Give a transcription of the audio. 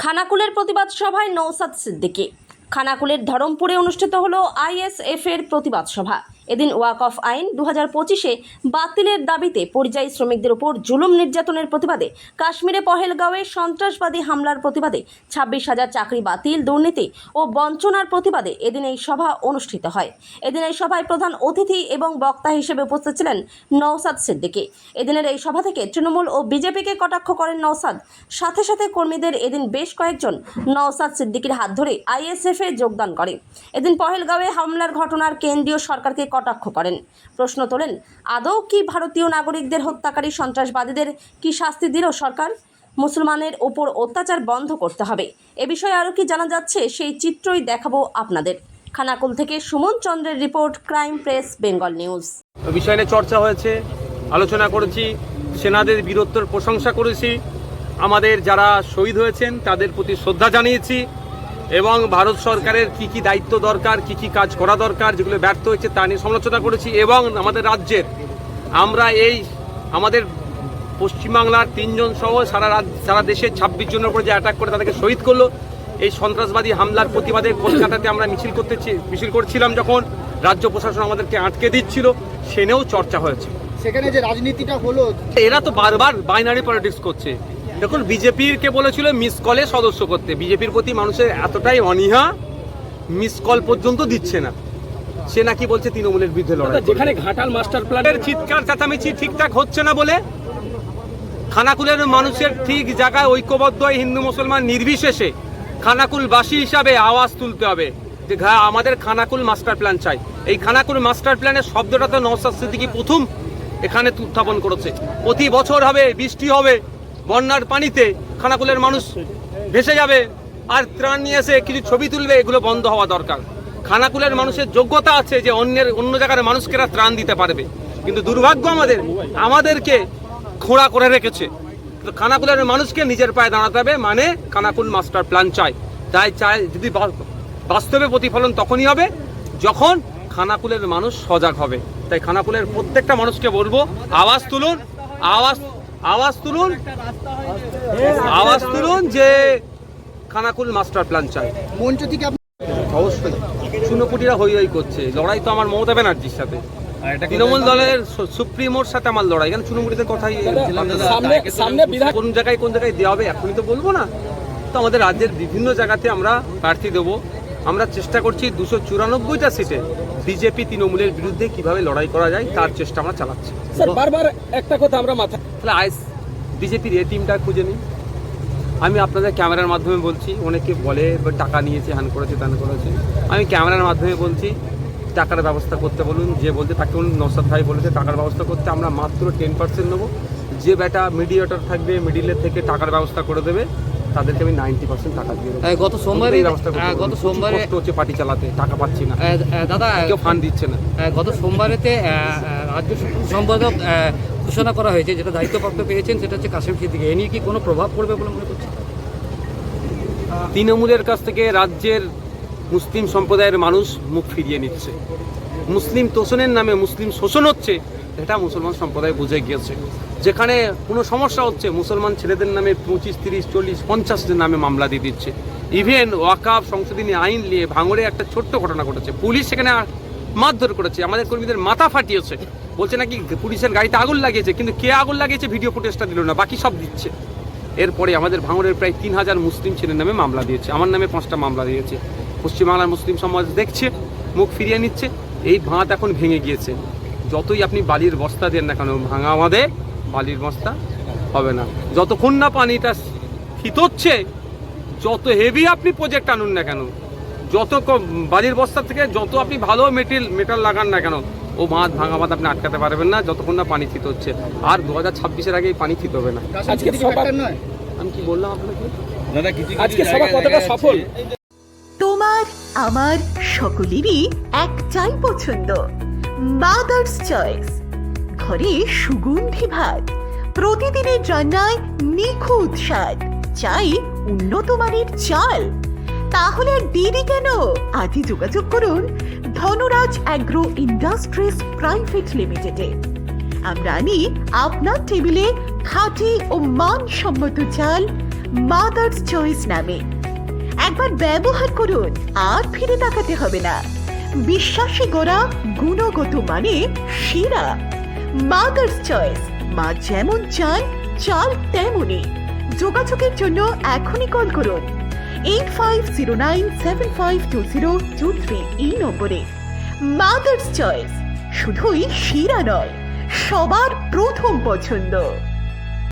খানাকুলের প্রতিবাদ সভায় নওশাদ সিদ্দিকী। খানাকুলের ধরমপুরে অনুষ্ঠিত হলো আইএসএফ এর প্রতিবাদ সভা। এদিন ওয়াকফ আইন 2025-এ বাতিলের দাবিতে পরিযায়ী শ্রমিকদের উপর জুলুম নির্যাতনের প্রতিবাদে, কাশ্মীরে পহেলগাঁওয়ে সন্ত্রাসবাদী হামলার প্রতিবাদে, 26,000 চাকরি বাতিল, দুর্নীতি ও বঞ্চনার প্রতিবাদে এদিন এই সভা অনুষ্ঠিত হয়। এদিন এই সভায় প্রধান অতিথি এবং বক্তা হিসেবে উপস্থিত ছিলেন নওশাদ সিদ্দিকী। এদিনের এই সভা থেকে তৃণমূল ও বিজেপিকে কটাক্ষ করেন নওশাদ। সাথে সাথে কর্মীদের এদিন বেশ কয়েকজন নওশাদ সিদ্দিকীর হাত ধরে আইএসএফ এ যোগদান করে। এদিন পহেলগাঁওয়ে হামলার ঘটনার কেন্দ্রীয় সরকারকে কটাক্ষ করেন। প্রশ্ন তোলেন, আদৌ কি ভারতীয় নাগরিকদের হত্যাকারী সন্ত্রাসবাদীদের কি শাস্তি দিল সরকার? মুসলমানের ওপর অত্যাচার বন্ধ করতে হবে। এ বিষয়ে আরও কি জানা যাচ্ছে সেই চিত্রই দেখাবো আপনাদের। খানাকুল থেকে সুমন চন্দ্রের report, crime press Bengal news. বিষয় নিয়ে চর্চা হয়েছে, আলোচনা করেছি, সেনাদের বীরত্বের প্রশংসা করেছি, আমাদের যারা শহীদ হয়েছেন তাদের প্রতি শ্রদ্ধা জানিয়েছি এবং ভারত সরকারের কি কি দায়িত্ব দরকার, কি কি কাজ করা দরকার, যেগুলো ব্যর্থ হয়েছে তা নিয়ে সমালোচনা করেছি। এবং আমাদের রাজ্যের আমরা আমাদের পশ্চিমবাংলার 3 জন সহ সারা দেশে 26 জনের উপরে যে অ্যাটাক করে তাদেরকে শহীদ করলো, এই সন্ত্রাসবাদী হামলার প্রতিবাদে কলকাতাতে আমরা মিছিল করছিলাম, যখন রাজ্য প্রশাসন আমাদেরকে আটকে দিচ্ছিল, সে নিয়েও চর্চা হয়েছে। সেখানে যে রাজনীতিটা হলো, এরা তো বারবার বাইনারি পলিটিক্স করছে। দেখুন, বিজেপিকে বলেছিল মিস কলে সদস্য করতে। বিজেপির প্রতি মানুষের এতটাই অনীহা, মিস কল পর্যন্ত দিচ্ছে না। সে নাকি বলছে তৃণমূলের বিরুদ্ধে লড়াই। যেখানে ঘাটাল মাস্টার প্ল্যানের চিৎকার চেঁচামেচি ঠিকঠাক হচ্ছে না বলে খানাকুলের মানুষের ঠিক জায়গায় ঐক্যবদ্ধ হিন্দু মুসলমান নির্বিশেষে খানাকুলবাসী হিসাবে আওয়াজ তুলতে হবে যে আমাদের খানাকুল মাস্টার প্ল্যান চাই। এই খানাকুল মাস্টার প্ল্যানের শব্দটা তো নওশাদ সিদ্দিকী প্রথম এখানে উত্থাপন করেছে। প্রতি বছর হবে, বৃষ্টি হবে, বন্যার পানিতে খানাকুলের মানুষ ভেসে যাবে, আর ত্রাণ নিয়ে এসে কিছু ছবি তুলবে। এগুলো বন্ধ হওয়া দরকার। খানাকুলের মানুষের যোগ্যতা আছে যে অন্য জায়গার মানুষকে ত্রাণ দিতে পারবে, কিন্তু দুর্ভাগ্য আমাদেরকে খোঁড়া করে রেখেছে। খানাকুলের মানুষকে নিজের পায়ে দাঁড়াতে হবে, মানে খানাকুল মাস্টার প্ল্যান চাই। যদি বাস্তবে প্রতিফলন তখনই হবে যখন খানাকুলের মানুষ সজাগ হবে। তাই খানাকুলের প্রত্যেকটা মানুষকে বলবো, আওয়াজ তুলুন যে খানাকুল মাস্টার প্ল্যান চাই। মঞ্চ থেকে অবশ্যই চুনোপুটিরা হই করছে। লড়াই তো আমার মমতা ব্যানার্জির সাথে, তৃণমূল দলের সুপ্রিমোর সাথে আমার লড়াই। কেন চুনোপুটিদের কথাই কোন জায়গায় দেওয়া হবে এখনই তো বলবো না। তো আমাদের রাজ্যের বিভিন্ন জায়গাতে আমরা প্রার্থী দেবো। আমরা চেষ্টা করছি 294টা সিটে বিজেপি তৃণমূলের বিরুদ্ধে কিভাবে লড়াই করা যায় তার চেষ্টা আমরা চালাচ্ছি। স্যার, বারবার একটা কথা আমরা তাহলে বিজেপির এই টিমটা খুঁজে নিই। আমি আপনাদের ক্যামেরার মাধ্যমে বলছি, অনেকে বলে টাকা নিয়েছে, হ্যান করেছে, ত্যান করেছে। আমি ক্যামেরার মাধ্যমে বলছি, টাকার ব্যবস্থা করতে বলুন। যে বলতে তাকে নওশাদ ভাই বলেছে টাকার ব্যবস্থা করতে, আমরা মাত্র 10% নেবো। যে বেটা মিডিয়েটর থাকবে, মিডিলের থেকে টাকার ব্যবস্থা করে দেবে, তাদেরকে আমি 90% টাকা দিয়ে দেবো। গত সোমবারে হচ্ছে পার্টি চালাতে, টাকা পাচ্ছি না দাদা, কেউ ফান্ড দিচ্ছে না। গত সোমবারেতে রাজ্য সম্পাদক ঘোষণা করা হয়েছে, যেটা দায়িত্বপ্রাপ্ত পেয়েছেন সেটা হচ্ছে কাসেম সিদ্দিকী। এ নিয়ে কি কোনো প্রভাব পড়বে বলে মনে করছেন? তৃণমূলের কাছ থেকে রাজ্যের মুসলিম সম্প্রদায়ের মানুষ মুখ ফিরিয়ে নিচ্ছে। মুসলিম তোষণের নামে মুসলিম শোষণ হচ্ছে, এটা মুসলমান সম্প্রদায় বুঝে গিয়েছে। যেখানে কোনো সমস্যা হচ্ছে, মুসলমান ছেলেদের নামে 25, 30, 40, 50 নামে মামলা দিয়ে দিচ্ছে। ইভেন ওয়াকফ সংশোধনী আইন নিয়ে ভাঙড়ে একটা ছোট্ট ঘটনা ঘটেছে, পুলিশ সেখানে মারধর করেছে, আমাদের কর্মীদের মাথা ফাটিয়েছে। বলছে নাকি পুলিশের গাড়িতে আগুন লাগিয়েছে, কিন্তু কে আগুন লাগিয়েছে ভিডিও ফুটেজটা দিল না, বাকি সব দিচ্ছে। এরপরে আমাদের ভাঙড়ের প্রায় 3000 মুসলিম ছেলের নামে মামলা দিয়েছে, আমার নামে 5টা মামলা দিয়েছে। পশ্চিমবাংলার মুসলিম সমাজ দেখছে, মুখ ফিরিয়ে নিচ্ছে। এই ভাঁত এখন ভেঙে গিয়েছে। যতই আপনি বালির বস্তা দেন না কেন, ভাঙা আমাদের বালির বস্তা হবে না। যতক্ষণ না পানিটা থিতোচ্ছে, যত হেভি আপনি প্রজেক্ট আনুন না কেন, যত বালির বস্তা থেকে যত আপনি ভালো মেটাল লাগান না কেন, ও ভাঙা বাঁধ আপনি আটকাতে পারবেন না যতক্ষণ না পানি থিতোচ্ছে। আর 2026-এর আগে পানি থিতোবে না। আমি কি বললাম আপনাকে? আজকে সভা কতটা সফল? তোমার আমার সকলেরই একটাই পছন্দ, মাদার্স চয়েস। ঘরে সুগন্ধি ভাত, প্রতিদিনের রান্নায় নিখুঁত স্বাদ, চাই উন্নত মানের চাল। তাহলে আর দেরি কেন? আজই যোগাযোগ করুন ধনরাজ অ্যাগ্রো ইন্ডাস্ট্রিজ প্রাইভেট লিমিটেডে। আমরা আনি আপনার টেবিলে খাঁটি ও মানসম্মত চাল, মাদার্স চয়েস নামে। একবার ব্যবহার করুন, আর ফিরে তাকাতে হবে না। বিশ্বাসী গোড়া, গুণগত মানে সেরা। মাদার্স চয়েস, মা যেমন চায় চাল তেমনই। যোগাযোগের জন্য এখনই কল করুন 8509752023 এই নম্বরে। মাদার্স চয়েস শুধুই সেরা নয়, সবার প্রথম পছন্দ।